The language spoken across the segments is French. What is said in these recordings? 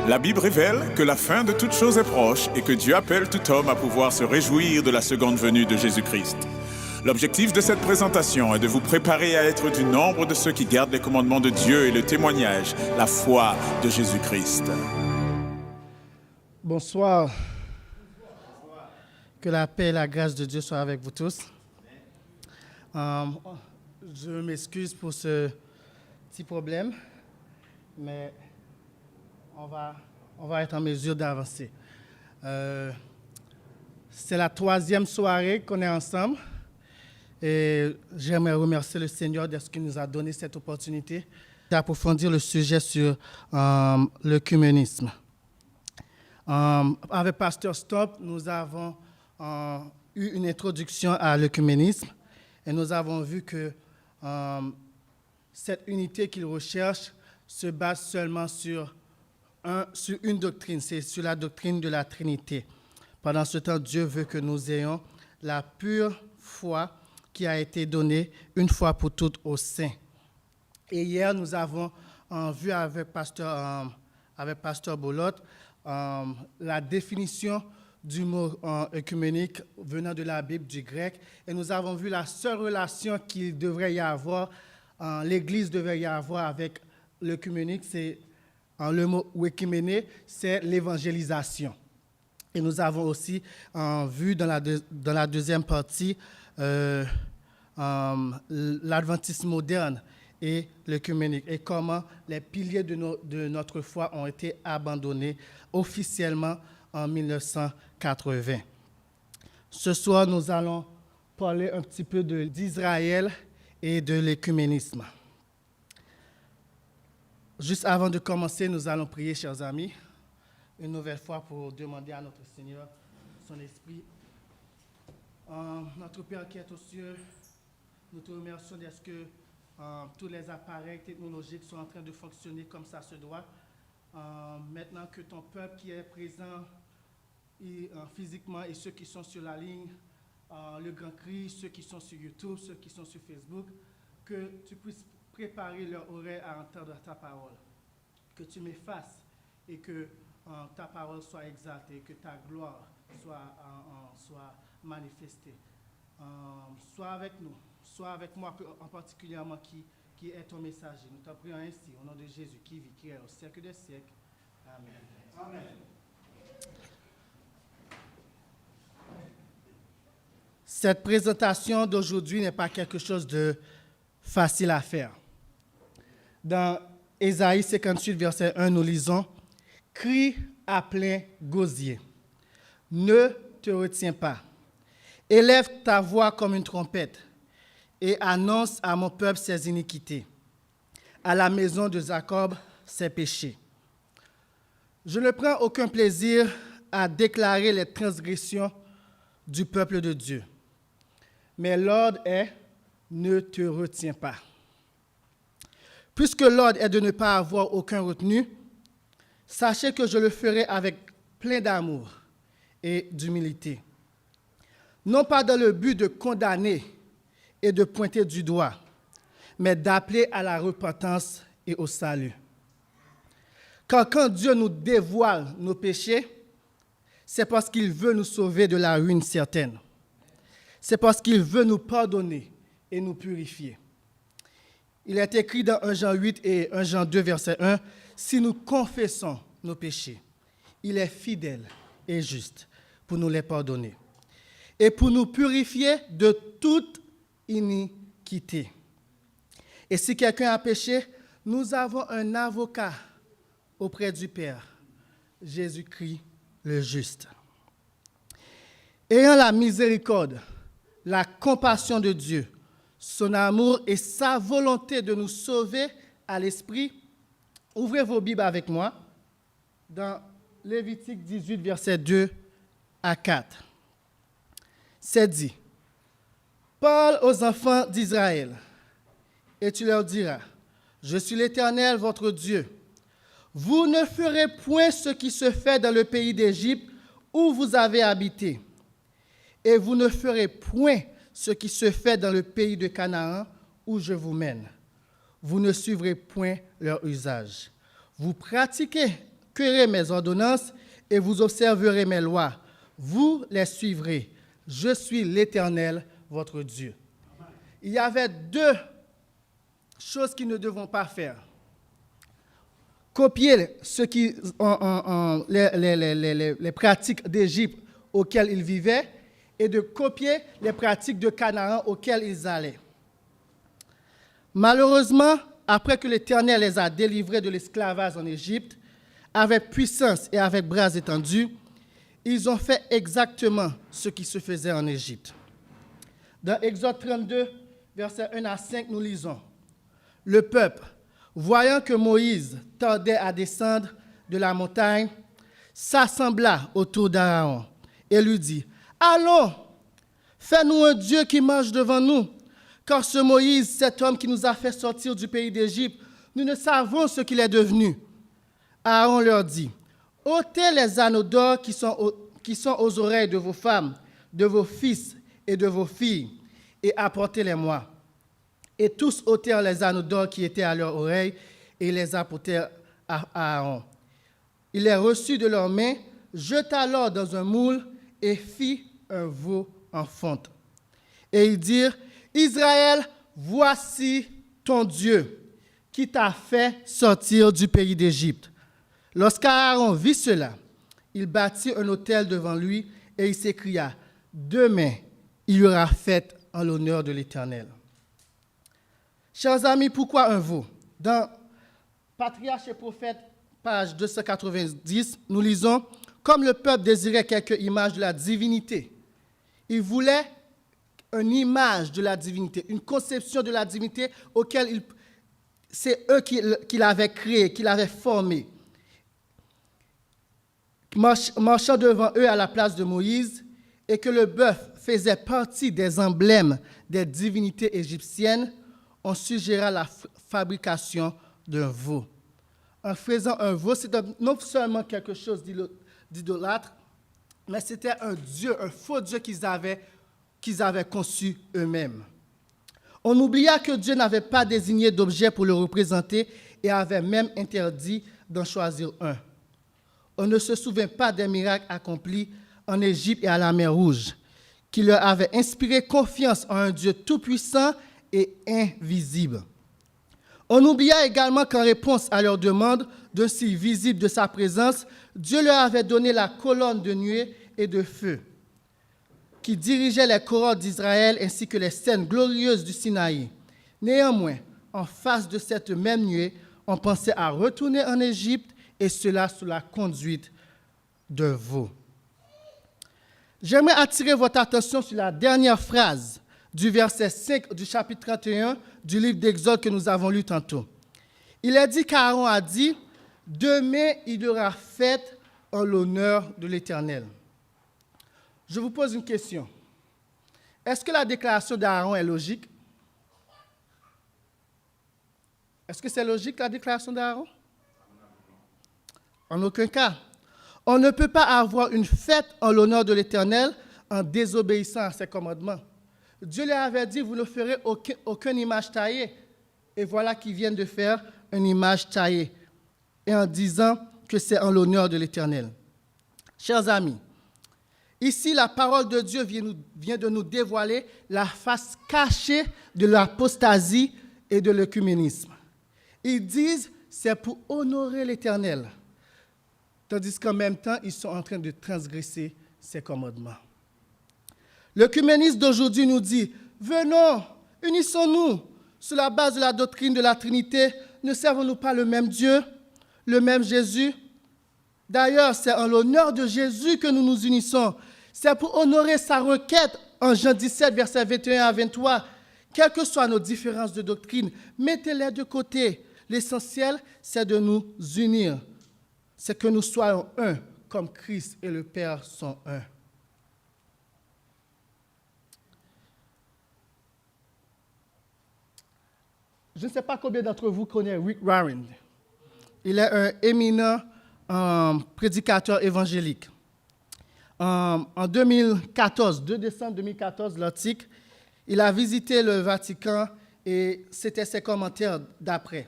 La Bible révèle que la fin de toute chose est proche et que Dieu appelle tout homme à pouvoir se réjouir de la seconde venue de Jésus-Christ. L'objectif de cette présentation est de vous préparer à être du nombre de ceux qui gardent les commandements de Dieu et le témoignage, la foi de Jésus-Christ. Bonsoir. Que la paix et la grâce de Dieu soient avec vous tous. Je m'excuse pour ce petit problème, mais on va être en mesure d'avancer. C'est la 3e soirée qu'on est ensemble et j'aimerais remercier le Seigneur de ce qu'il nous a donné cette opportunité d'approfondir le sujet sur l'œcuménisme. Avec Pasteur Stop, nous avons eu une introduction à l'œcuménisme et nous avons vu que cette unité qu'il recherche se base seulement sur une doctrine, c'est sur la doctrine de la Trinité. Pendant ce temps, Dieu veut que nous ayons la pure foi qui a été donnée une fois pour toutes aux saints. Et hier, nous avons vu avec Pasteur Bolot la définition du mot œcuménique venant de la Bible, du grec, et nous avons vu la seule relation qu'il devrait y avoir, l'Église devrait y avoir avec l'œcuménique, c'est le mot œcuméné, c'est l'évangélisation. Et nous avons aussi vu dans la deuxième partie l'adventisme moderne et l'œcuménique, et comment les piliers de notre foi ont été abandonnés officiellement en 1980. Ce soir, nous allons parler un petit peu d'Israël et de l'œcuménisme. Juste avant de commencer, nous allons prier, chers amis, une nouvelle fois pour demander à notre Seigneur son esprit. Notre Père qui est aux cieux, nous te remercions de ce que tous les appareils technologiques sont en train de fonctionner comme ça se doit. Maintenant que ton peuple qui est présent physiquement et ceux qui sont sur la ligne, le Grand Cri, ceux qui sont sur YouTube, ceux qui sont sur Facebook, que tu puisses préparer leur oreille à entendre ta parole, que tu m'effaces et que ta parole soit exaltée, que ta gloire soit manifestée. Sois avec nous, sois avec moi en particulièrement qui est ton messager. Nous t'en prions ainsi, au nom de Jésus, qui vit, qui est au siècle des siècles. Amen. Amen. Cette présentation d'aujourd'hui n'est pas quelque chose de facile à faire. Dans Ésaïe 58, verset 1, nous lisons « Crie à plein gosier, ne te retiens pas. Élève ta voix comme une trompette et annonce à mon peuple ses iniquités, à la maison de Jacob ses péchés. Je ne prends aucun plaisir à déclarer les transgressions du peuple de Dieu, mais l'ordre est « ne te retiens pas ». Puisque l'ordre est de ne pas avoir aucun retenu, sachez que je le ferai avec plein d'amour et d'humilité. Non pas dans le but de condamner et de pointer du doigt, mais d'appeler à la repentance et au salut. Car quand Dieu nous dévoile nos péchés, c'est parce qu'il veut nous sauver de la ruine certaine. C'est parce qu'il veut nous pardonner et nous purifier. Il est écrit dans 1 Jean 8 et 1 Jean 2, verset 1, « Si nous confessons nos péchés, il est fidèle et juste pour nous les pardonner et pour nous purifier de toute iniquité. Et si quelqu'un a péché, nous avons un avocat auprès du Père, Jésus-Christ le juste. Ayant la miséricorde, la compassion de Dieu, son amour et sa volonté de nous sauver à l'esprit, ouvrez vos Bibles avec moi dans Lévitique 18, versets 2 à 4. C'est dit, « Parle aux enfants d'Israël, et tu leur diras, je suis l'Éternel, votre Dieu. Vous ne ferez point ce qui se fait dans le pays d'Égypte où vous avez habité, et vous ne ferez point ce qui se fait dans le pays de Canaan où je vous mène. Vous ne suivrez point leur usage. Vous pratiquez appliquerez mes ordonnances et vous observerez mes lois. Vous les suivrez. Je suis l'Éternel, votre Dieu. Il y avait deux choses qu'ils ne devront pas faire. Copier les pratiques d'Égypte auxquelles ils vivaient et de copier les pratiques de Canaan auxquelles ils allaient. Malheureusement, après que l'Éternel les a délivrés de l'esclavage en Égypte, avec puissance et avec bras étendus, ils ont fait exactement ce qui se faisait en Égypte. Dans Exode 32, versets 1 à 5, nous lisons « Le peuple, voyant que Moïse tardait à descendre de la montagne, s'assembla autour d'Aaron et lui dit « Allons, fais-nous un Dieu qui marche devant nous, car ce Moïse, cet homme qui nous a fait sortir du pays d'Égypte, nous ne savons ce qu'il est devenu. » Aaron leur dit « Ôtez les anneaux d'or qui sont aux oreilles de vos femmes, de vos fils et de vos filles, et apportez-les-moi. » Et tous ôtèrent les anneaux d'or qui étaient à leurs oreilles et les apportèrent à Aaron. Il les reçut de leurs mains, jeta l'or dans un moule et fit un veau en fonte. Et ils dirent, « Israël, voici ton Dieu, qui t'a fait sortir du pays d'Égypte. » Lorsqu'Aaron vit cela, il bâtit un autel devant lui et il s'écria, « Demain, il y aura fête en l'honneur de l'Éternel. » Chers amis, pourquoi un veau? Dans Patriarches et Prophètes, page 290, nous lisons « Comme le peuple désirait quelques images de la divinité, il voulait une image de la divinité, une conception de la divinité auquel c'est eux qui l'avaient créé, qui l'avaient formé. Marchant devant eux à la place de Moïse, et que le bœuf faisait partie des emblèmes des divinités égyptiennes, on suggéra la fabrication d'un veau. En faisant un veau, c'était non seulement quelque chose d'idolâtre, mais c'était un dieu, un faux dieu qu'ils avaient conçu eux-mêmes. On oublia que Dieu n'avait pas désigné d'objet pour le représenter et avait même interdit d'en choisir un. On ne se souvient pas des miracles accomplis en Égypte et à la mer Rouge, qui leur avaient inspiré confiance en un Dieu tout-puissant et invisible. On oublia également qu'en réponse à leur demande d'un signe visible de sa présence, Dieu leur avait donné la colonne de nuée et de feu, qui dirigeait les cohortes d'Israël ainsi que les scènes glorieuses du Sinaï. Néanmoins, en face de cette même nuée, on pensait à retourner en Égypte, et cela sous la conduite d'un veau. J'aimerais attirer votre attention sur la dernière phrase du verset 5 du chapitre 31 du livre d'Exode que nous avons lu tantôt. Il est dit qu'Aaron a dit « Demain, il y aura fête en l'honneur de l'Éternel. » Je vous pose une question. Est-ce que la déclaration d'Aaron est logique? Est-ce que c'est logique, la déclaration d'Aaron? En aucun cas. On ne peut pas avoir une fête en l'honneur de l'Éternel en désobéissant à ses commandements. Dieu leur avait dit, vous ne ferez aucune image taillée. Et voilà qu'ils viennent de faire une image taillée. Et en disant que c'est en l'honneur de l'Éternel. Chers amis, ici, la parole de Dieu vient de nous dévoiler la face cachée de l'apostasie et de l'œcuménisme. Ils disent, c'est pour honorer l'Éternel. Tandis qu'en même temps, ils sont en train de transgresser ses commandements. L'œcuménisme d'aujourd'hui nous dit, venons, unissons-nous sur la base de la doctrine de la Trinité. Ne servons-nous pas le même Dieu, le même Jésus? D'ailleurs, c'est en l'honneur de Jésus que nous nous unissons. C'est pour honorer sa requête en Jean 17, versets 21 à 23. Quelles que soient nos différences de doctrine, mettez-les de côté. L'essentiel, c'est de nous unir. C'est que nous soyons un, comme Christ et le Père sont un. Je ne sais pas combien d'entre vous connaissent Rick Warren. Il est un éminent prédicateur évangélique. En 2014, 2 décembre 2014, l'article, il a visité le Vatican et c'était ses commentaires d'après.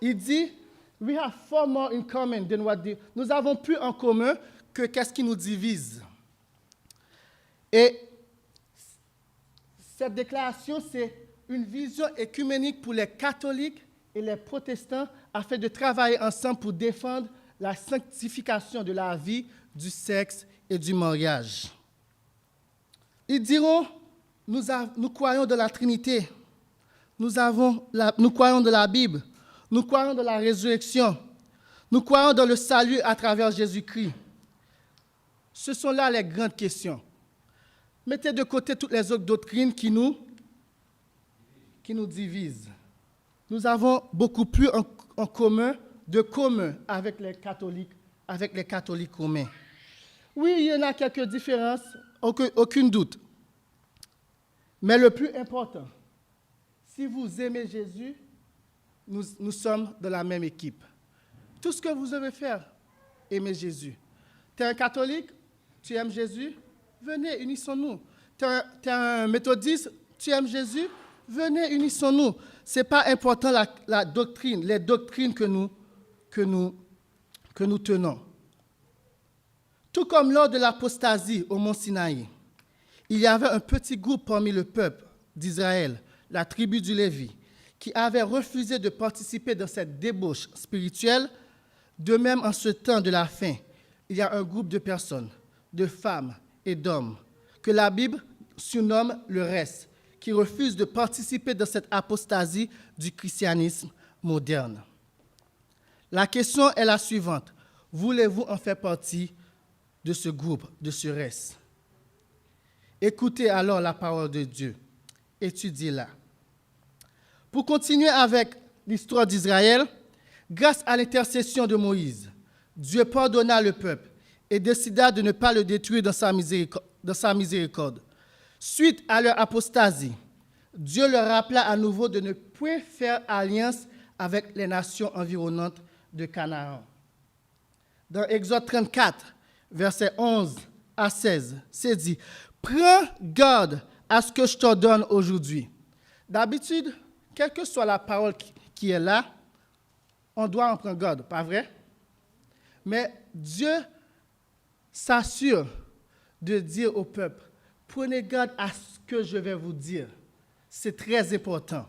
Il dit, We have far more in common than nous avons plus en commun que qu'est-ce qui nous divise. Et cette déclaration, c'est une vision écuménique pour les catholiques et les protestants afin de travailler ensemble pour défendre la sanctification de la vie, du sexe et du mariage. Ils diront, nous croyons de la Trinité, nous croyons de la Bible, nous croyons de la résurrection, nous croyons dans le salut à travers Jésus-Christ. Ce sont là les grandes questions. Mettez de côté toutes les autres doctrines qui nous divisent. Nous avons beaucoup plus en commun avec les catholiques romains. Oui, il y en a quelques différences, aucun doute. Mais le plus important, si vous aimez Jésus, nous sommes de la même équipe. Tout ce que vous devez faire, aimez Jésus. Tu es un catholique, tu aimes Jésus, venez, unissons-nous. Tu es un méthodiste, tu aimes Jésus, venez, unissons-nous. Ce n'est pas important la doctrine, les doctrines que nous tenons. Tout comme lors de l'apostasie au mont Sinaï, il y avait un petit groupe parmi le peuple d'Israël, la tribu du Lévi, qui avait refusé de participer dans cette débauche spirituelle. De même, en ce temps de la fin, il y a un groupe de personnes, de femmes et d'hommes, que la Bible surnomme le reste, qui refusent de participer dans cette apostasie du christianisme moderne. La question est la suivante. Voulez-vous en faire partie de ce groupe, de ce reste? Écoutez alors la parole de Dieu. Étudiez-la. Pour continuer avec l'histoire d'Israël, grâce à l'intercession de Moïse, Dieu pardonna le peuple et décida de ne pas le détruire dans sa miséricorde. Suite à leur apostasie, Dieu leur rappela à nouveau de ne point faire alliance avec les nations environnantes de Canaan. Dans Exode 34, versets 11 à 16, c'est dit « Prends garde à ce que je t'ordonne aujourd'hui. » D'habitude, quelle que soit la parole qui est là, on doit en prendre garde, pas vrai? Mais Dieu s'assure de dire au peuple, prenez garde à ce que je vais vous dire. C'est très important.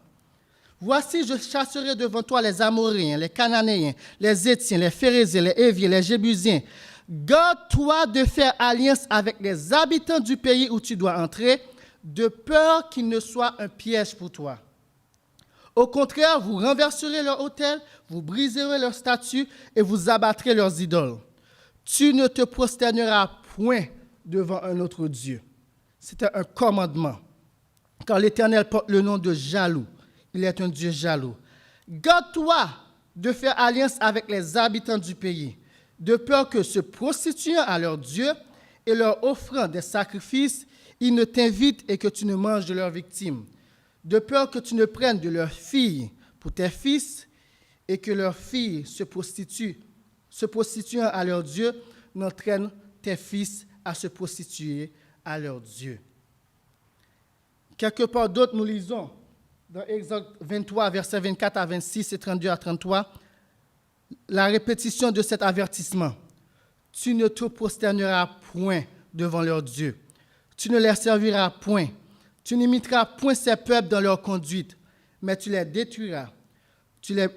Voici, je chasserai devant toi les Amoréens, les Cananéens, les Hétiens, les Phéréziens, les Héviens, les Jébusiens. Garde-toi de faire alliance avec les habitants du pays où tu dois entrer, de peur qu'il ne soit un piège pour toi. Au contraire, vous renverserez leur autel, vous briserez leurs statues et vous abattrez leurs idoles. Tu ne te prosterneras point devant un autre Dieu. C'était un commandement. Car l'Éternel porte le nom de jaloux. Il est un Dieu jaloux. Garde-toi de faire alliance avec les habitants du pays, de peur que, se prostituant à leur Dieu et leur offrant des sacrifices, ils ne t'invitent et que tu ne manges de leurs victimes. De peur que tu ne prennes de leurs filles pour tes fils et que leurs filles se prostituant à leur Dieu, n'entraînent tes fils à se prostituer à leur Dieu. Quelque part d'autre, nous lisons dans Exode 23, versets 24 à 26 et 32 à 33, la répétition de cet avertissement. Tu ne te prosterneras point devant leur Dieu. Tu ne les serviras point. Tu n'imiteras point ces peuples dans leur conduite, mais tu les détruiras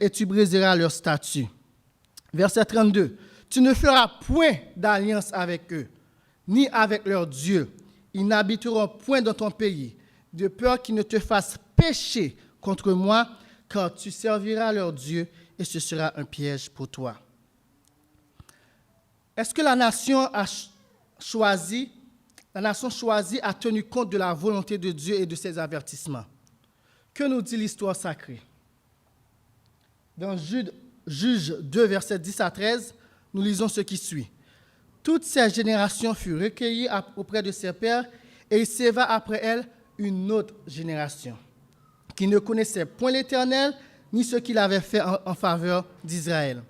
et tu briseras leurs statues. Verset 32. Tu ne feras point d'alliance avec eux, ni avec leurs dieux. Ils n'habiteront point dans ton pays, de peur qu'ils ne te fassent pécher contre moi, car tu serviras leurs dieux et ce sera un piège pour toi. Est-ce que la nation choisie a tenu compte de la volonté de Dieu et de ses avertissements? Que nous dit l'histoire sacrée? Dans Juge 2, versets 10 à 13, nous lisons ce qui suit. Toutes ces générations furent recueillies auprès de ses pères, et il s'éva après elles une autre génération, qui ne connaissait point l'Éternel, ni ce qu'il avait fait en faveur d'Israël.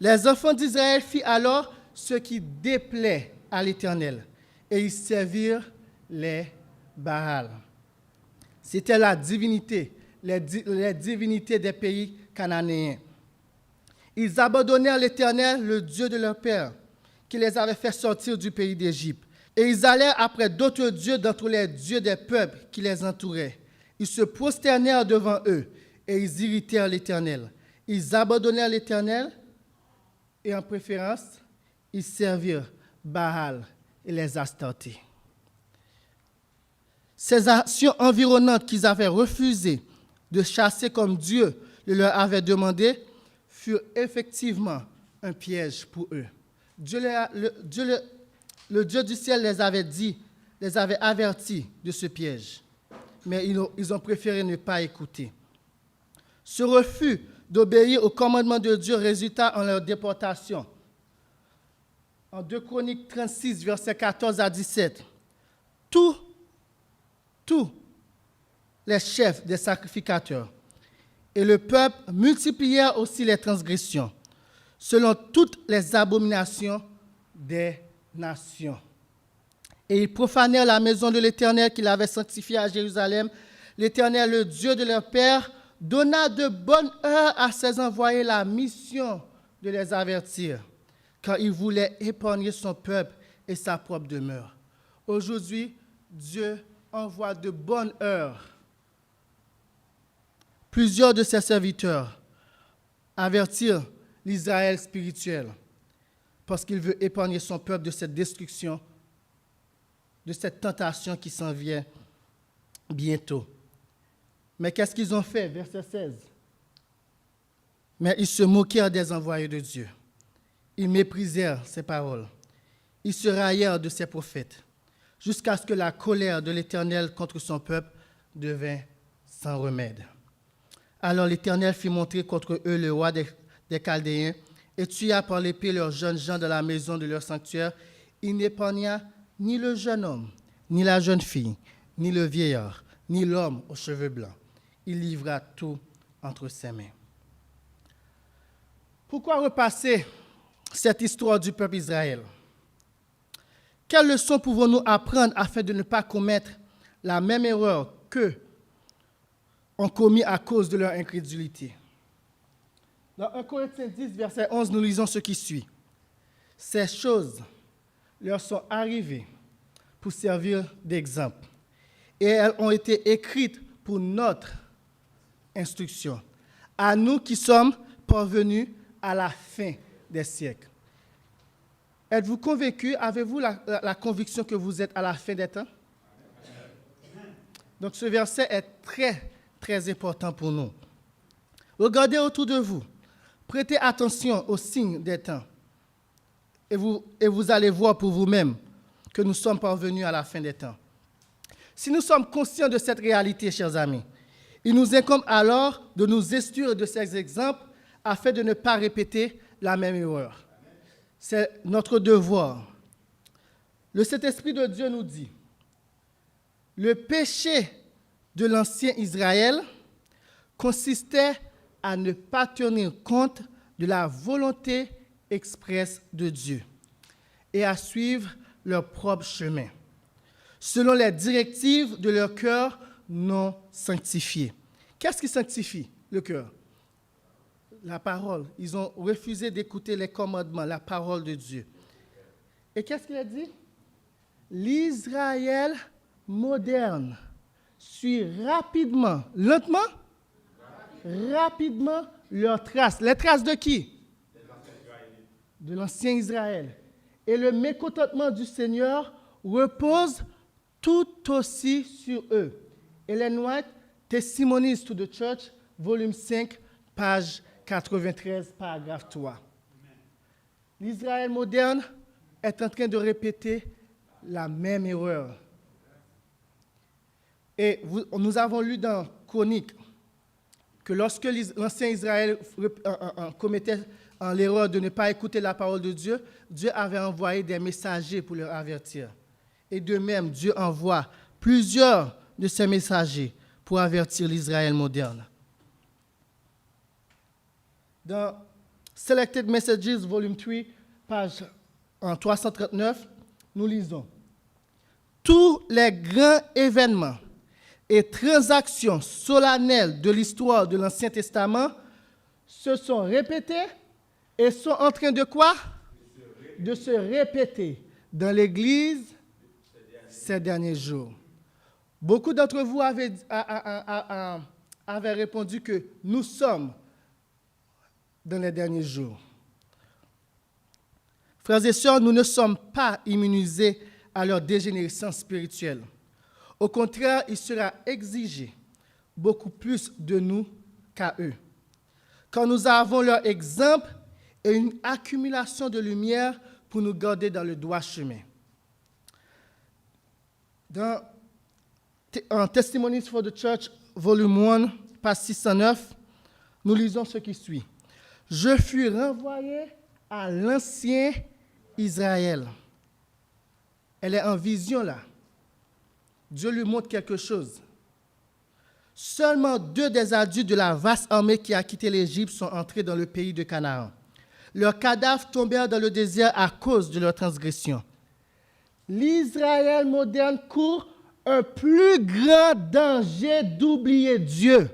Les enfants d'Israël firent alors ce qui déplaît à l'Éternel, et ils servirent les Baals. C'était la divinité, les divinités des pays cananéens. Ils abandonnèrent l'Éternel, le Dieu de leur père, qui les avait fait sortir du pays d'Égypte. Et ils allèrent après d'autres dieux d'entre les dieux des peuples qui les entouraient. Ils se prosternèrent devant eux et ils irritèrent l'Éternel. Ils abandonnèrent l'Éternel et en préférence, ils servirent Baal et les Astartés. Ces actions environnantes qu'ils avaient refusé de chasser comme Dieu le leur avait demandé furent effectivement un piège pour eux. Le Dieu du ciel les avait avertis de ce piège, mais ils ont préféré ne pas écouter. Ce refus d'obéir au commandement de Dieu résulta en leur déportation. En 2 Chroniques 36, versets 14 à 17, tous les chefs des sacrificateurs et le peuple multiplièrent aussi les transgressions, selon toutes les abominations des nations. Et ils profanèrent la maison de l'Éternel qu'il avait sanctifiée à Jérusalem. L'Éternel, le Dieu de leur père, donna de bonne heure à ses envoyés la mission de les avertir, car il voulait épargner son peuple et sa propre demeure. Aujourd'hui, Dieu envoie de bonne heure plusieurs de ses serviteurs avertir l'Israël spirituel, parce qu'il veut épargner son peuple de cette destruction, de cette tentation qui s'en vient bientôt. Mais qu'est-ce qu'ils ont fait? Verset 16. Mais ils se moquèrent des envoyés de Dieu. Ils méprisèrent ses paroles. Ils se raillèrent de ses prophètes, jusqu'à ce que la colère de l'Éternel contre son peuple devint sans remède. Alors l'Éternel fit montrer contre eux le roi des Chaldéens et tua par l'épée leurs jeunes gens dans la maison de leur sanctuaire. Il n'épargna ni le jeune homme, ni la jeune fille, ni le vieillard, ni l'homme aux cheveux blancs. Il livra tout entre ses mains. Pourquoi repasser cette histoire du peuple Israël? Quelles leçons pouvons-nous apprendre afin de ne pas commettre la même erreur qu'eux ont commis à cause de leur incrédulité? Dans 1 Corinthiens 10, verset 11, nous lisons ce qui suit. Ces choses leur sont arrivées pour servir d'exemple, et elles ont été écrites pour notre instruction, à nous qui sommes parvenus à la fin des siècles. Êtes-vous convaincus? Avez-vous la conviction que vous êtes à la fin des temps? Donc ce verset est très, très important pour nous. Regardez autour de vous. Prêtez attention aux signes des temps. Et vous allez voir pour vous-même que nous sommes parvenus à la fin des temps. Si nous sommes conscients de cette réalité, chers amis, il nous incombe alors de nous instruire de ces exemples afin de ne pas répéter la même erreur. C'est notre devoir. Le Saint-Esprit de Dieu nous dit, le péché de l'ancien Israël consistait à ne pas tenir compte de la volonté expresse de Dieu et à suivre leur propre chemin, selon les directives de leur cœur non sanctifié. Qu'est-ce qui sanctifie le cœur? La parole. Ils ont refusé d'écouter les commandements, la parole de Dieu. Et qu'est-ce qu'il a dit? L'Israël moderne suit rapidement, lentement, rapidement leurs traces. Les traces de qui? De l'ancien Israël. Et le mécontentement du Seigneur repose tout aussi sur eux. Ellen White, Testimonies to the Church, volume 5, page 93, paragraphe 3. L'Israël moderne est en train de répéter la même erreur. Et nous avons lu dans Chroniques que lorsque l'ancien Israël commettait l'erreur de ne pas écouter la parole de Dieu, Dieu avait envoyé des messagers pour leur avertir. Et de même, Dieu envoie plusieurs de ces messagers pour avertir l'Israël moderne. Dans Selected Messages, volume 3, page 339, nous lisons « Tous les grands événements et transactions solennelles de l'histoire de l'Ancien Testament se sont répétés et sont en train de quoi? De se répéter dans l'Église ces derniers jours. Beaucoup d'entre vous avaient répondu que nous sommes dans les derniers jours. Frères et sœurs, nous ne sommes pas immunisés à leur dégénérescence spirituelle. Au contraire, il sera exigé beaucoup plus de nous qu'à eux. Quand nous avons leur exemple et une accumulation de lumière pour nous garder dans le droit chemin. Dans Testimonies for the Church, volume 1, page 609, nous lisons ce qui suit. « Je fus renvoyé à l'ancien Israël. » Elle est en vision là. Dieu lui montre quelque chose. Seulement 2 des adultes de la vaste armée qui a quitté l'Égypte sont entrés dans le pays de Canaan. Leurs cadavres tombèrent dans le désert à cause de leur transgression. L'Israël moderne court un plus grand danger d'oublier Dieu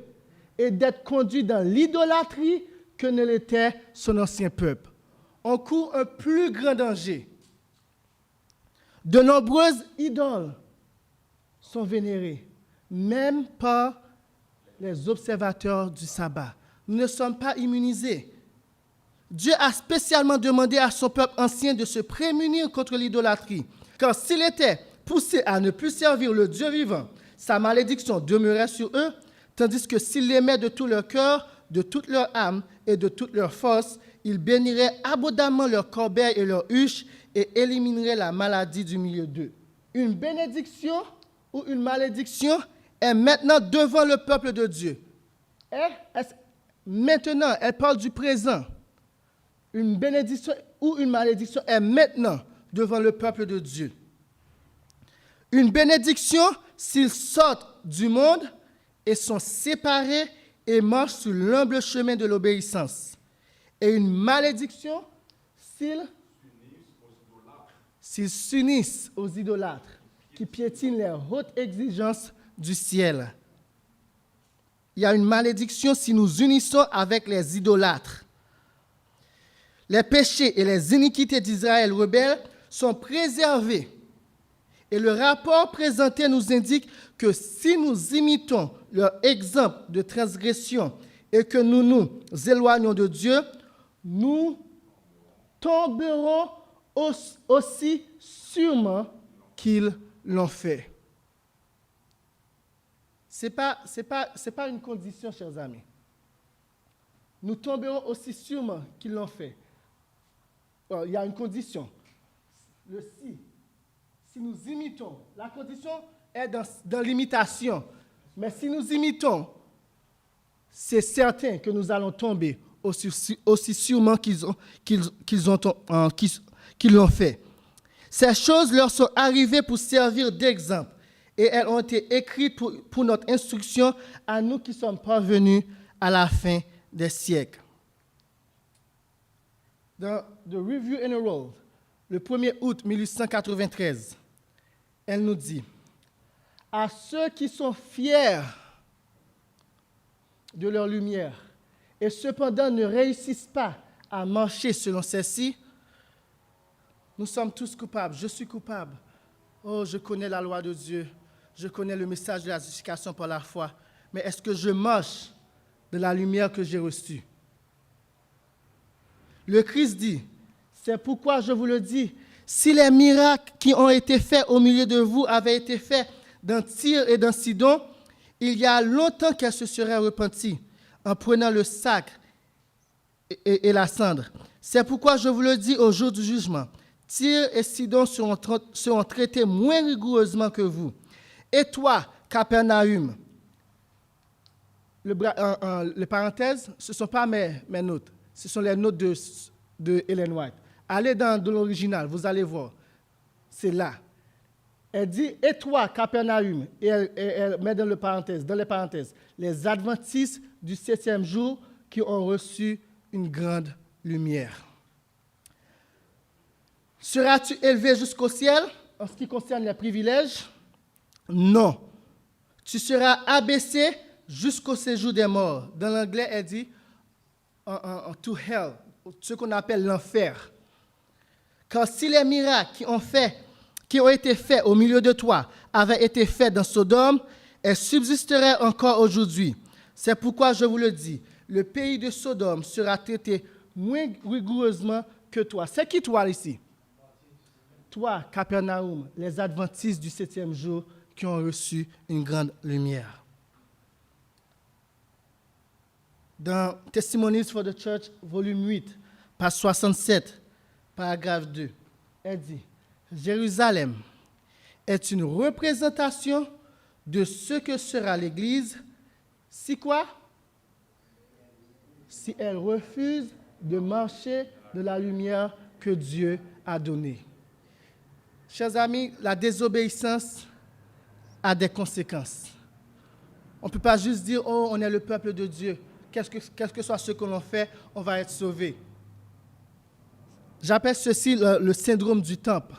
et d'être conduit dans l'idolâtrie que ne l'était son ancien peuple. On court un plus grand danger. De nombreuses idoles sont vénérées, même par les observateurs du sabbat. Nous ne sommes pas immunisés. Dieu a spécialement demandé à son peuple ancien de se prémunir contre l'idolâtrie. Car s'il était poussé à ne plus servir le Dieu vivant, sa malédiction demeurait sur eux, tandis que s'ils l'aimaient de tout leur cœur, de toute leur âme et de toute leur force, ils béniraient abondamment leurs corbeilles et leurs huches et élimineraient la maladie du milieu d'eux. Une bénédiction ou une malédiction est maintenant devant le peuple de Dieu. Maintenant, elle parle du présent. Une bénédiction ou une malédiction est maintenant devant le peuple de Dieu. Une bénédiction s'ils sortent du monde et sont séparés et marchent sur l'humble chemin de l'obéissance. Et une malédiction s'ils s'unissent aux idolâtres qui piétinent les hautes exigences du ciel. Il y a une malédiction si nous unissons avec les idolâtres. Les péchés et les iniquités d'Israël rebelle sont préservés. Et le rapport présenté nous indique que si nous imitons leur exemple de transgression et que nous nous éloignons de Dieu, nous tomberons aussi sûrement qu'ils l'ont fait. Ce n'est pas une condition, chers amis. Nous tomberons aussi sûrement qu'ils l'ont fait. Alors, il y a une condition. Le si. Si nous imitons, la condition est dans l'imitation. Mais si nous imitons, c'est certain que nous allons tomber aussi sûrement qu'ils l'ont fait. Ces choses leur sont arrivées pour servir d'exemple et elles ont été écrites pour notre instruction à nous qui sommes parvenus à la fin des siècles. Dans The Review and Herald, le 1er août 1893, elle nous dit « À ceux qui sont fiers de leur lumière et cependant ne réussissent pas à marcher selon celle-ci, nous sommes tous coupables. Je suis coupable. Oh, je connais la loi de Dieu. Je connais le message de la justification par la foi. Mais est-ce que je marche de la lumière que j'ai reçue? Le Christ dit, c'est pourquoi je vous le dis, si les miracles qui ont été faits au milieu de vous avaient été faits dans Tyr et dans Sidon, il y a longtemps qu'elle se serait repentie en prenant le sac et la cendre. C'est pourquoi je vous le dis au jour du jugement. Tyr et Sidon seront traités moins rigoureusement que vous. Et toi, Capernaum, les parenthèses, ce ne sont pas mes notes, ce sont les notes de Ellen White. Allez dans l'original, vous allez voir. C'est là. Elle dit, et toi, Capernaum, et elle met dans les parenthèses, les adventistes du 7e jour qui ont reçu une grande lumière. Seras-tu élevé jusqu'au ciel en ce qui concerne les privilèges? Non. Tu seras abaissé jusqu'au séjour des morts. Dans l'anglais, elle dit to hell, ce qu'on appelle l'enfer. Car si les miracles qui ont été faits au milieu de toi avaient été faits dans Sodome, elles subsisteraient encore aujourd'hui. C'est pourquoi je vous le dis, le pays de Sodome sera traité moins rigoureusement que toi. C'est qui toi ici? Toi, Capernaum, les adventistes du 7e jour qui ont reçu une grande lumière. Dans Testimonies for the Church, volume 8, page 67, paragraphe 2, elle dit « Jérusalem est une représentation de ce que sera l'Église si quoi? Si elle refuse de marcher de la lumière que Dieu a donnée. » Chers amis, la désobéissance a des conséquences. On ne peut pas juste dire « Oh, on est le peuple de Dieu. Quel que soit ce que l'on fait, on va être sauvé. » J'appelle ceci le syndrome du temple.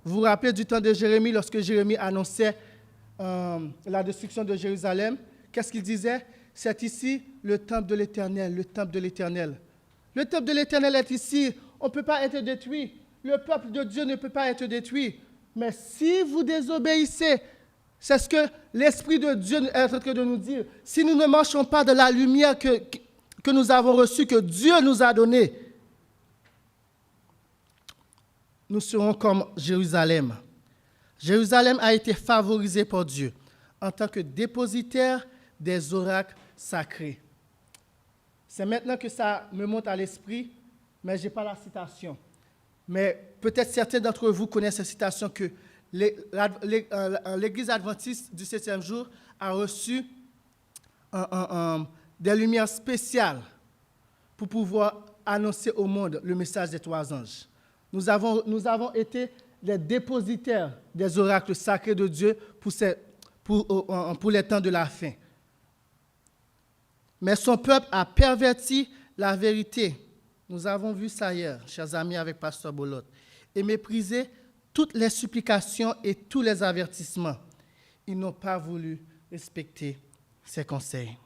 Vous vous rappelez du temps de Jérémie, lorsque Jérémie annonçait la destruction de Jérusalem? Qu'est-ce qu'il disait? C'est ici le temple de l'Éternel, le temple de l'Éternel. Le temple de l'Éternel est ici, on ne peut pas être détruit. Le peuple de Dieu ne peut pas être détruit. Mais si vous désobéissez, c'est ce que l'Esprit de Dieu est en train de nous dire. Si nous ne marchons pas de la lumière que nous avons reçue, que Dieu nous a donnée, nous serons comme Jérusalem. Jérusalem a été favorisée par Dieu en tant que dépositaire des oracles sacrés. C'est maintenant que ça me monte à l'esprit, mais je n'ai pas la citation. Mais peut-être certains d'entre vous connaissent cette citation que l'Église adventiste du 7e jour a reçu des lumières spéciales pour pouvoir annoncer au monde le message des 3 anges. Nous avons été les dépositaires des oracles sacrés de Dieu pour les temps de la fin. Mais son peuple a perverti la vérité. Nous avons vu ça hier, chers amis, avec Pasteur Bolot, et méprisé toutes les supplications et tous les avertissements. Ils n'ont pas voulu respecter ses conseils.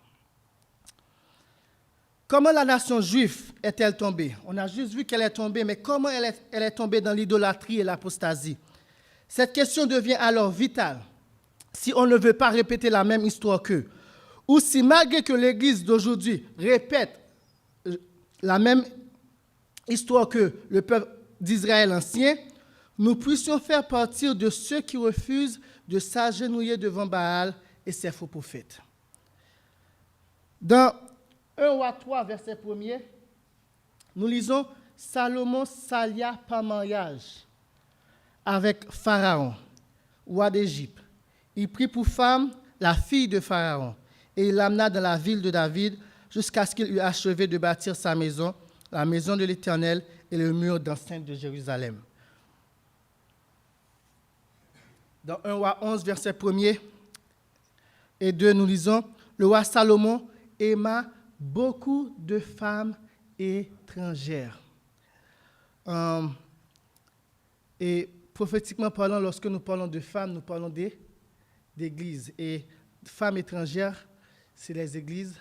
Comment la nation juive est-elle tombée? On a juste vu qu'elle est tombée, mais comment elle est tombée dans l'idolâtrie et l'apostasie? Cette question devient alors vitale si on ne veut pas répéter la même histoire qu'eux, ou si malgré que l'Église d'aujourd'hui répète la même histoire que le peuple d'Israël ancien, nous puissions faire partie de ceux qui refusent de s'agenouiller devant Baal et ses faux prophètes. Dans 1 Roi 3, verset 1er, nous lisons « Salomon s'allia par mariage avec Pharaon, roi d'Égypte. Il prit pour femme la fille de Pharaon, et il l'amena dans la ville de David jusqu'à ce qu'il eût achevé de bâtir sa maison, la maison de l'Éternel et le mur d'enceinte de Jérusalem. » Dans 1 Roi 11, verset 1er et 2, nous lisons « Le roi Salomon aima beaucoup de femmes étrangères. » Et prophétiquement parlant, lorsque nous parlons de femmes, nous parlons d'églises. Et femmes étrangères, c'est les églises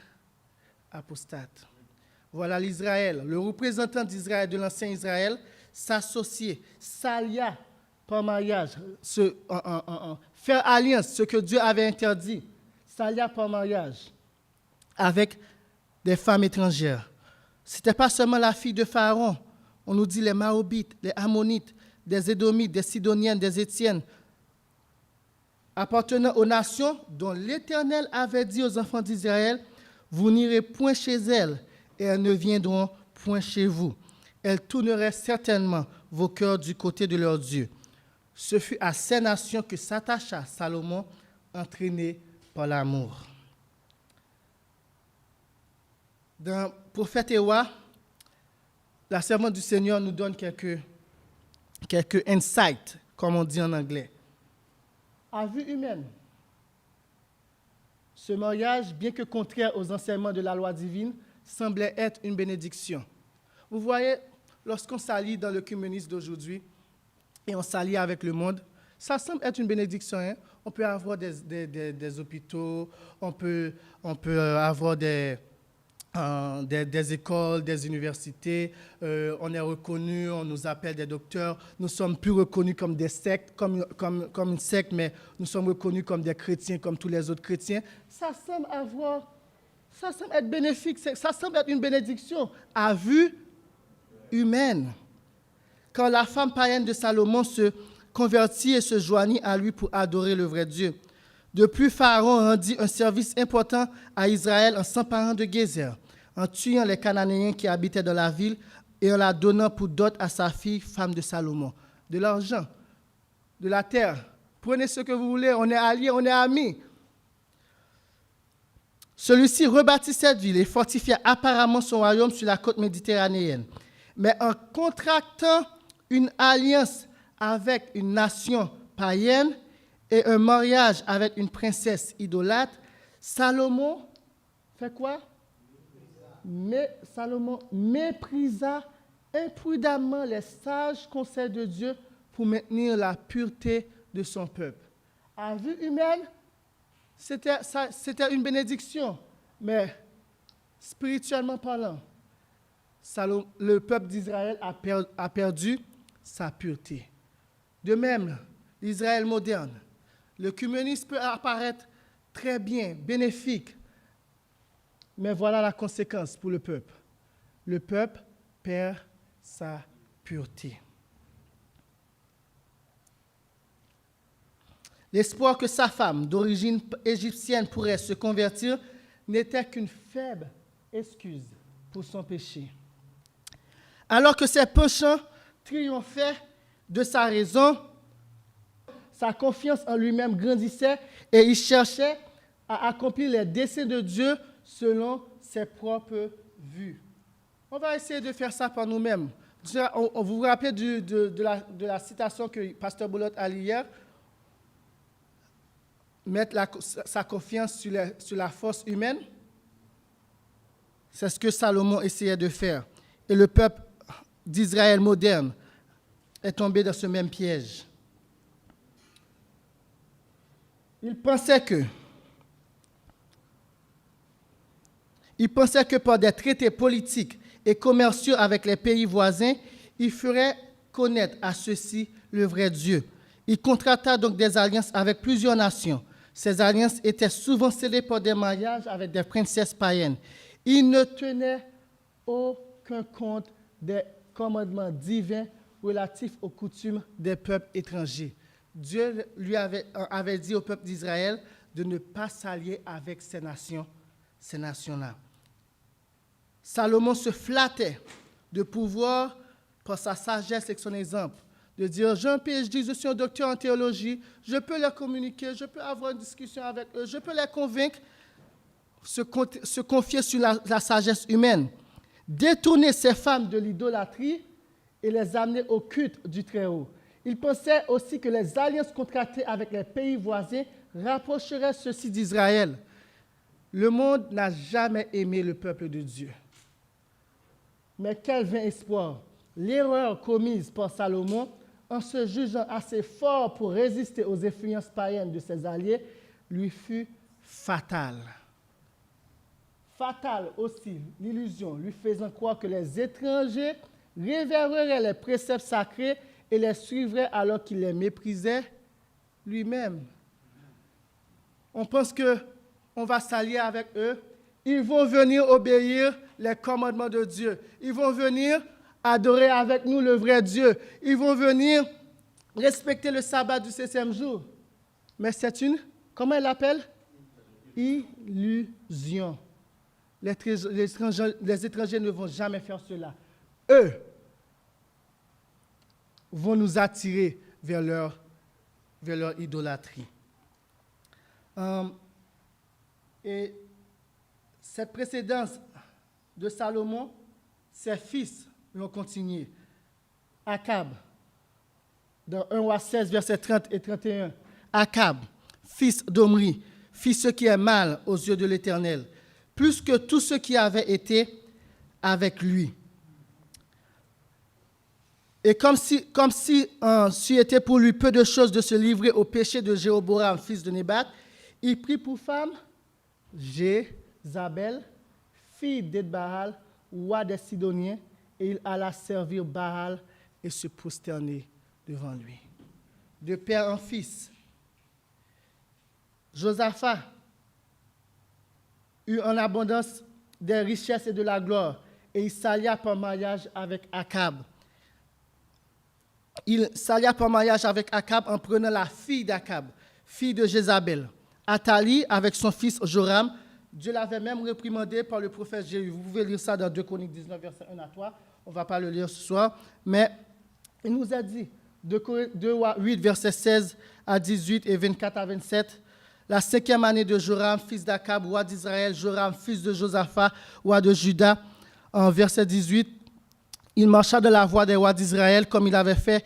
apostates. Voilà l'Israël. Le représentant d'Israël, de l'ancien Israël, s'associer, s'allia par mariage, faire alliance, ce que Dieu avait interdit, s'allia par mariage avec des femmes étrangères. Ce n'était pas seulement la fille de Pharaon. On nous dit les Mahobites, les Ammonites, des Édomites, des Sidoniennes, des Étiennes, appartenant aux nations dont l'Éternel avait dit aux enfants d'Israël, « Vous n'irez point chez elles, et elles ne viendront point chez vous. Elles tourneraient certainement vos cœurs du côté de leur Dieu. » Ce fut à ces nations que s'attacha Salomon, entraîné par l'amour. Dans Prophète et Roi, la servante du Seigneur nous donne quelques insights, comme on dit en anglais. À vue humaine, ce mariage, bien que contraire aux enseignements de la loi divine, semblait être une bénédiction. Vous voyez, lorsqu'on s'allie dans le communisme d'aujourd'hui et on s'allie avec le monde, ça semble être une bénédiction. Hein? On peut avoir des hôpitaux, on peut avoir des des écoles, des universités. On est reconnu, on nous appelle des docteurs. Nous sommes plus reconnus comme des sectes, comme une secte, mais nous sommes reconnus comme des chrétiens, comme tous les autres chrétiens. Ça semble être bénéfique, ça semble être une bénédiction à vue humaine. Quand la femme païenne de Salomon se convertit et se joignit à lui pour adorer le vrai Dieu. De plus, Pharaon rendit un service important à Israël en s'emparant de Gézer, en tuant les Cananéens qui habitaient dans la ville et en la donnant pour dot à sa fille, femme de Salomon. De l'argent, de la terre. Prenez ce que vous voulez, on est alliés, on est amis. Celui-ci rebâtit cette ville et fortifia apparemment son royaume sur la côte méditerranéenne. Mais en contractant une alliance avec une nation païenne et un mariage avec une princesse idolâtre, Salomon fait quoi? Salomon méprisa imprudemment les sages conseils de Dieu pour maintenir la pureté de son peuple. À vue humaine, c'était une bénédiction, mais spirituellement parlant, le peuple d'Israël a perdu sa pureté. De même, l'Israël moderne, l'œcuménisme peut apparaître très bien, bénéfique, mais voilà la conséquence pour le peuple. Le peuple perd sa pureté. L'espoir que sa femme, d'origine égyptienne, pourrait se convertir n'était qu'une faible excuse pour son péché. Alors que ses penchants triomphaient de sa raison, sa confiance en lui-même grandissait et il cherchait à accomplir les desseins de Dieu selon ses propres vues. On va essayer de faire ça par nous-mêmes. Vous vous rappelez de la citation que Pasteur Boulot a lue hier? Mettre sa confiance sur la force humaine. C'est ce que Salomon essayait de faire. Et le peuple d'Israël moderne est tombé dans ce même piège. Il pensait que par des traités politiques et commerciaux avec les pays voisins, il ferait connaître à ceux-ci le vrai Dieu. Il contracta donc des alliances avec plusieurs nations. Ces alliances étaient souvent scellées par des mariages avec des princesses païennes. Il ne tenait aucun compte des commandements divins relatifs aux coutumes des peuples étrangers. Dieu lui avait dit au peuple d'Israël de ne pas s'allier avec ces nations-là. Salomon se flattait de pouvoir, par sa sagesse et son exemple, de dire, j'ai un PhD, je suis un docteur en théologie, je peux leur communiquer, je peux avoir une discussion avec eux, je peux les convaincre, se confier sur la sagesse humaine, détourner ces femmes de l'idolâtrie et les amener au culte du Très-Haut. Il pensait aussi que les alliances contractées avec les pays voisins rapprocheraient ceux-ci d'Israël. Le monde n'a jamais aimé le peuple de Dieu. Mais quel vain espoir! L'erreur commise par Salomon, en se jugeant assez fort pour résister aux influences païennes de ses alliés, lui fut fatale. Fatale aussi l'illusion lui faisant croire que les étrangers révéreraient les préceptes sacrés et les suivraient alors qu'il les méprisait lui-même. On pense qu'on va s'allier avec eux. Ils vont venir obéir les commandements de Dieu. Ils vont venir adorer avec nous le vrai Dieu. Ils vont venir respecter le sabbat du 7e jour. Mais c'est comment elle l'appelle? Illusion. Les étrangers ne vont jamais faire cela. Eux vont nous attirer vers leur idolâtrie. Et cette précédence de Salomon, ses fils l'ont continué. Akab, dans 1 Roi 16, versets 30 et 31. Akab, fils d'Omri, fit ce qui est mal aux yeux de l'Éternel, plus que tous ceux qui avaient été avec lui. Et comme si c'eût été pour lui peu de choses de se livrer au péché de Jéroboam, fils de Nébat, il prit pour femme Jézabel, fille d'Ed-Baal, roi des Sidoniens, et il alla servir Baal et se prosterner devant lui. De père en fils, Josaphat eut en abondance des richesses et de la gloire, et il s'allia par mariage avec Akab. Il s'allia par mariage avec Akab en prenant la fille d'Akab, fille de Jézabel. Athalie avec son fils Joram. Dieu l'avait même réprimandé par le prophète Jéhu. Vous pouvez lire ça dans 2 Chroniques 19, verset 1 à 3. On ne va pas le lire ce soir. Mais il nous a dit, 2 Rois 8, verset 16 à 18 et 24 à 27, la 5e année de Joram, fils d'Akab, roi d'Israël, Joram, fils de Josaphat, roi de Juda, en verset 18, il marcha de la voie des rois d'Israël comme avait fait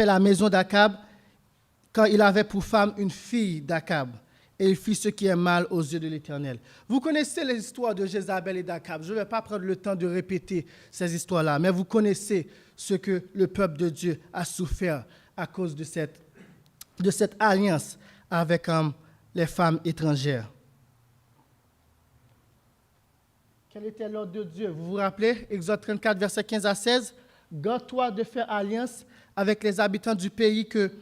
la maison d'Akab, quand il avait pour femme une fille d'Akab. Et il fit ce qui est mal aux yeux de l'Éternel. Vous connaissez les histoires de Jézabel et d'Akab. Je ne vais pas prendre le temps de répéter ces histoires-là, mais vous connaissez ce que le peuple de Dieu a souffert à cause de cette alliance avec les femmes étrangères. Quel était l'ordre de Dieu? Vous vous rappelez, Exode 34, verset 15 à 16, « Garde-toi de faire alliance avec les habitants du pays que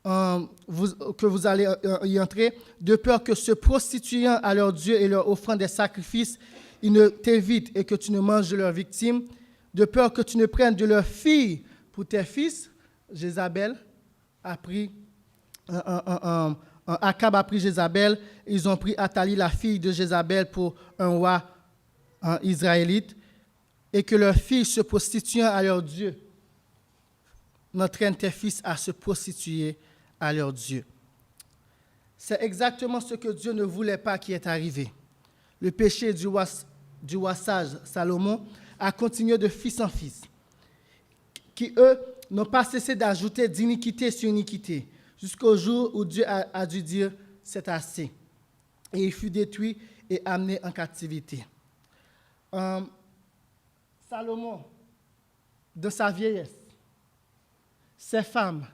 vous allez y entrer, de peur que se prostituant à leurs dieux et leur offrant des sacrifices, ils ne t'évitent et que tu ne manges de leurs victimes, de peur que tu ne prennes de leurs filles pour tes fils. » Jézabel a pris, Akab a pris Jézabel, ils ont pris Athalie, la fille de Jézabel, pour un roi israélite, et que leurs filles se prostituant à leurs dieux n'entraînent tes fils à se prostituer à leurs dieux. C'est exactement ce que Dieu ne voulait pas qui est arrivé. Le péché du roi sage Salomon a continué de fils en fils, qui eux n'ont pas cessé d'ajouter d'iniquité sur iniquité, jusqu'au jour où Dieu a dû dire « c'est assez ». Et il fut détruit et amené en captivité. Salomon, de sa vieillesse, ses femmes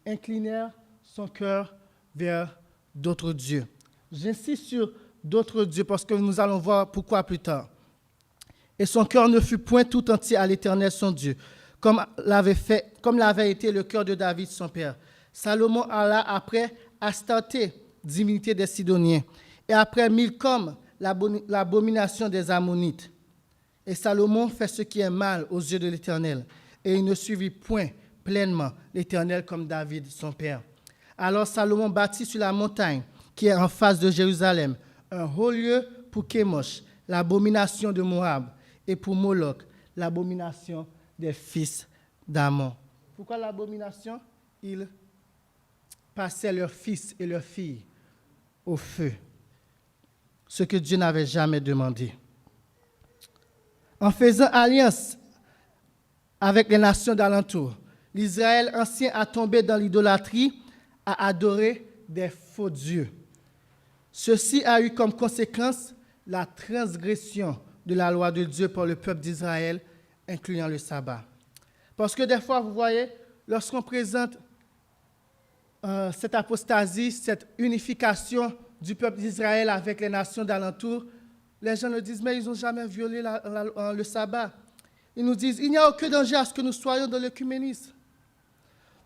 inclinèrent son cœur vers d'autres dieux. J'insiste sur d'autres dieux parce que nous allons voir pourquoi plus tard. Et son cœur ne fut point tout entier à l'Éternel son Dieu, comme l'avait été le cœur de David son père. Salomon alla après Astarté, divinité des Sidoniens, et après Milcom, l'abomination des Ammonites. Et Salomon fait ce qui est mal aux yeux de l'Éternel, et il ne suivit point pleinement l'Éternel comme David son père. Alors Salomon bâtit sur la montagne qui est en face de Jérusalem un haut lieu pour Kémosh, l'abomination de Moab, et pour Moloch, l'abomination des fils d'Ammon. Pourquoi l'abomination? Ils passaient leurs fils et leurs filles au feu, ce que Dieu n'avait jamais demandé. En faisant alliance avec les nations d'alentour, l'Israël ancien a tombé dans l'idolâtrie, a adoré des faux dieux. Ceci a eu comme conséquence la transgression de la loi de Dieu par le peuple d'Israël, incluant le sabbat. Parce que des fois, vous voyez, lorsqu'on présente cette apostasie, cette unification du peuple d'Israël avec les nations d'alentour, les gens nous disent, mais ils n'ont jamais violé le sabbat. Ils nous disent, il n'y a aucun danger à ce que nous soyons dans l'œcuménisme.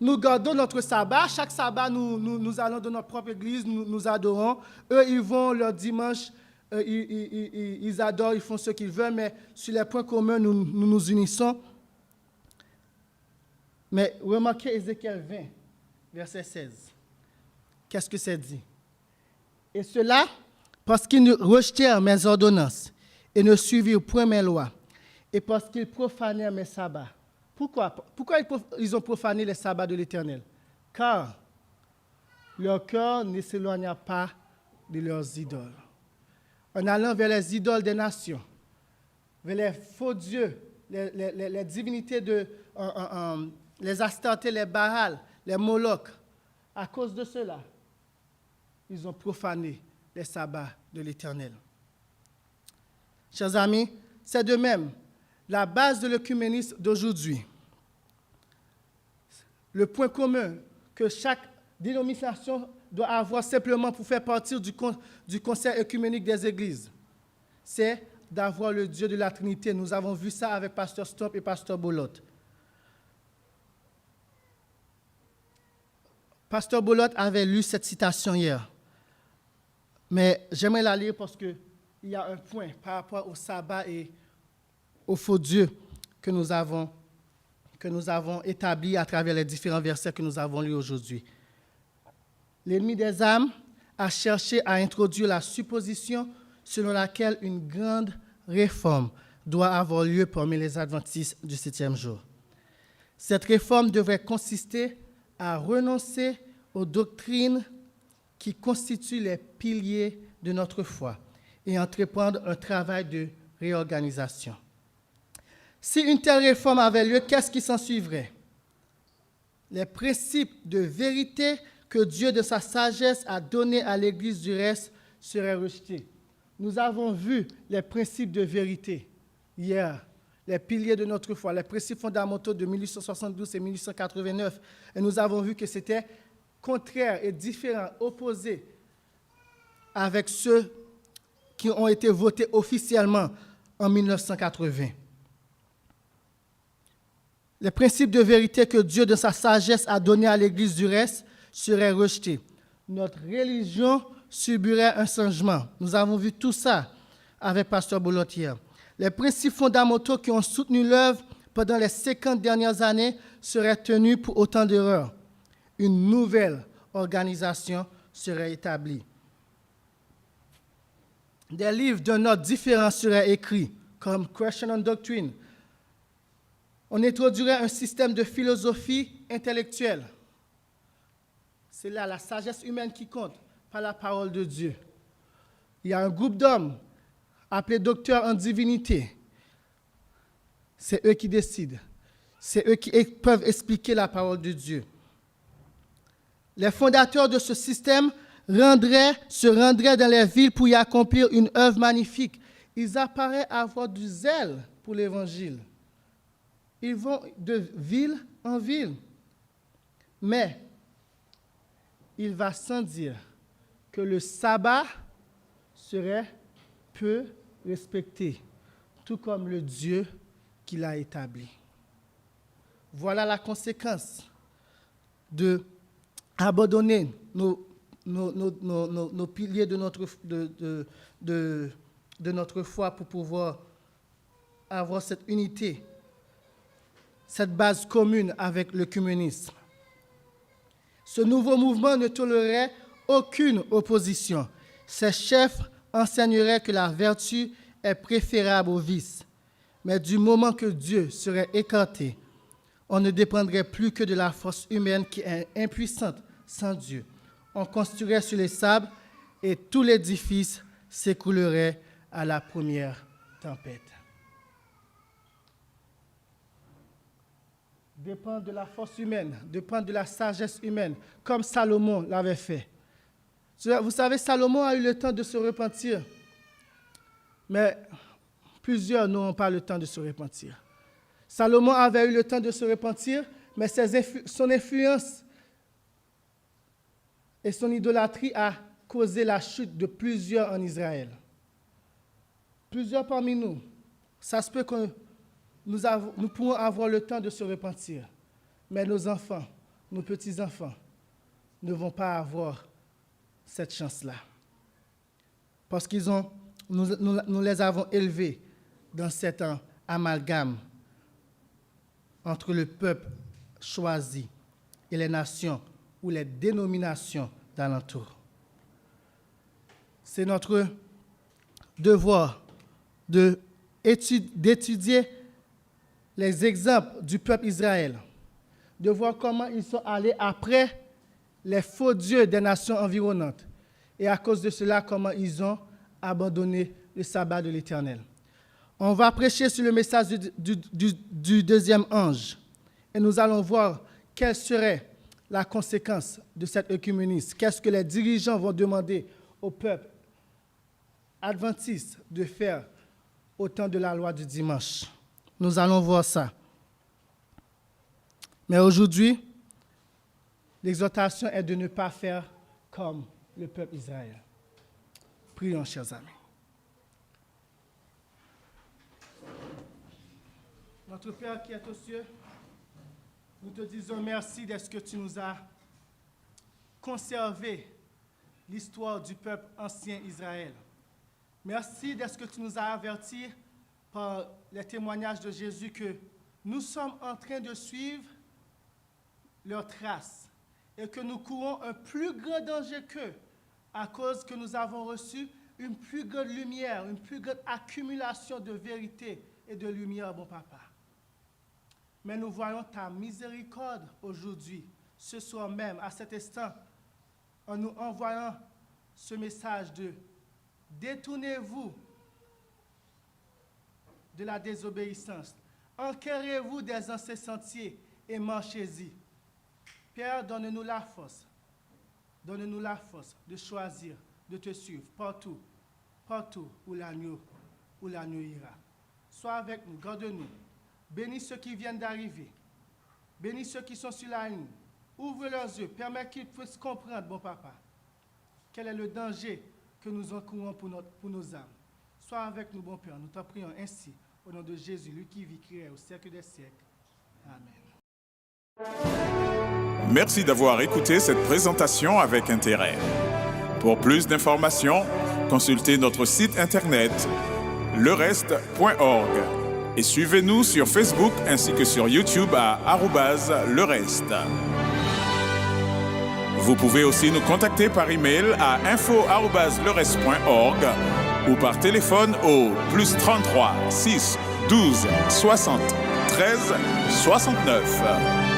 Nous gardons notre sabbat. Chaque sabbat, nous allons dans notre propre église, nous adorons. Eux, ils vont leur dimanche, ils adorent, ils font ce qu'ils veulent, mais sur les points communs, nous unissons. Mais remarquez Ézéchiel 20, verset 16. Qu'est-ce que c'est dit? Et cela, parce qu'ils rejetèrent mes ordonnances et ne suivirent point mes lois, et parce qu'ils profanèrent mes sabbats. Pourquoi ils ont profané les sabbats de l'Éternel? Car leur cœur ne s'éloigna pas de leurs idoles. En allant vers les idoles des nations, vers les faux dieux, les divinités les Astartés, les Baal, les Moloch, à cause de cela, ils ont profané les sabbats de l'Éternel. Chers amis, c'est de même la base de l'œcuménisme d'aujourd'hui. Le point commun que chaque dénomination doit avoir simplement pour faire partie du conseil œcuménique des églises, c'est d'avoir le Dieu de la Trinité. Nous avons vu ça avec Pasteur Stomp et Pasteur Bolot. Pasteur Bolot avait lu cette citation hier. Mais j'aimerais la lire parce qu'il y a un point par rapport au sabbat et au faux Dieu que nous avons établi à travers les différents versets que nous avons lus aujourd'hui. L'ennemi des âmes a cherché à introduire la supposition selon laquelle une grande réforme doit avoir lieu parmi les adventistes du 7e jour. Cette réforme devrait consister à renoncer aux doctrines qui constituent les piliers de notre foi et entreprendre un travail de réorganisation. Si une telle réforme avait lieu, qu'est-ce qui s'en suivrait? Les principes de vérité que Dieu, de sa sagesse, a donnés à l'Église du reste seraient rejetés. Nous avons vu les principes de vérité hier, les piliers de notre foi, les principes fondamentaux de 1872 et 1889. Et nous avons vu que c'était contraire et différent, opposé avec ceux qui ont été votés officiellement en 1980. Les principes de vérité que Dieu, de sa sagesse, a donnés à l'Église du reste seraient rejetés. Notre religion subirait un changement. Nous avons vu tout ça avec Pasteur Bolot hier. Les principes fondamentaux qui ont soutenu l'œuvre pendant les 50 dernières années seraient tenus pour autant d'erreurs. Une nouvelle organisation serait établie. Des livres de notes différents seraient écrits, comme Question on Doctrine. On introduirait un système de philosophie intellectuelle. C'est là la sagesse humaine qui compte, pas la parole de Dieu. Il y a un groupe d'hommes appelés docteurs en divinité. C'est eux qui décident. C'est eux qui peuvent expliquer la parole de Dieu. Les fondateurs de ce système se rendraient dans les villes pour y accomplir une œuvre magnifique. Ils apparaissent avoir du zèle pour l'Évangile. Ils vont de ville en ville. Mais il va sans dire que le sabbat serait peu respecté, tout comme le Dieu qui l'a établi. Voilà la conséquence de abandonner nos piliers de notre foi pour pouvoir avoir cette unité, cette base commune avec le communisme. Ce nouveau mouvement ne tolérerait aucune opposition. Ses chefs enseigneraient que la vertu est préférable au vice. Mais du moment que Dieu serait écarté, on ne dépendrait plus que de la force humaine qui est impuissante sans Dieu. On construirait sur les sables et tout l'édifice s'écroulerait à la première tempête. Dépendre de la force humaine, dépendre de la sagesse humaine, comme Salomon l'avait fait. Vous savez, Salomon a eu le temps de se repentir, mais plusieurs n'auront pas le temps de se repentir. Salomon avait eu le temps de se repentir, mais son influence et son idolâtrie a causé la chute de plusieurs en Israël. Plusieurs parmi nous, ça se peut que nous pourrons avoir le temps de se repentir, mais nos enfants, nos petits-enfants, ne vont pas avoir cette chance-là. Parce nous les avons élevés dans cet amalgame entre le peuple choisi et les nations ou les dénominations d'alentour. C'est notre devoir d'étudier les exemples du peuple Israël, de voir comment ils sont allés après les faux dieux des nations environnantes et à cause de cela, comment ils ont abandonné le sabbat de l'Éternel. On va prêcher sur le message du deuxième ange et nous allons voir quelle serait la conséquence de cet œcuménisme. Qu'est-ce que les dirigeants vont demander au peuple adventiste de faire au temps de la loi du dimanche. Nous allons voir ça. Mais aujourd'hui, l'exhortation est de ne pas faire comme le peuple Israël. Prions, chers amis. Notre Père qui est aux cieux, nous te disons merci de ce que tu nous as conservé l'histoire du peuple ancien Israël. Merci de ce que tu nous as avertis par les témoignages de Jésus que nous sommes en train de suivre leurs traces et que nous courons un plus grand danger qu'eux à cause que nous avons reçu une plus grande lumière, une plus grande accumulation de vérité et de lumière, bon papa. Mais nous voyons ta miséricorde aujourd'hui, ce soir même, à cet instant, en nous envoyant ce message de détournez-vous de la désobéissance, enquérez-vous des anciens sentiers et marchez-y. Père, donne-nous la force de choisir, de te suivre partout où l'agneau ira. Sois avec nous, garde-nous. Bénis ceux qui viennent d'arriver. Bénis ceux qui sont sur la ligne. Ouvre leurs yeux, permets qu'ils puissent comprendre, bon papa, quel est le danger que nous encourons pour nos âmes. Sois avec nous, bon Père, nous t'en prions ainsi, au nom de Jésus, lui qui vit, qui est au siècle des siècles. Amen. Merci d'avoir écouté cette présentation avec intérêt. Pour plus d'informations, consultez notre site internet lereste.org et suivez-nous sur Facebook ainsi que sur YouTube à @lereste. Vous pouvez aussi nous contacter par email à info@lereste.org ou par téléphone au +33 6 12 60 13 69.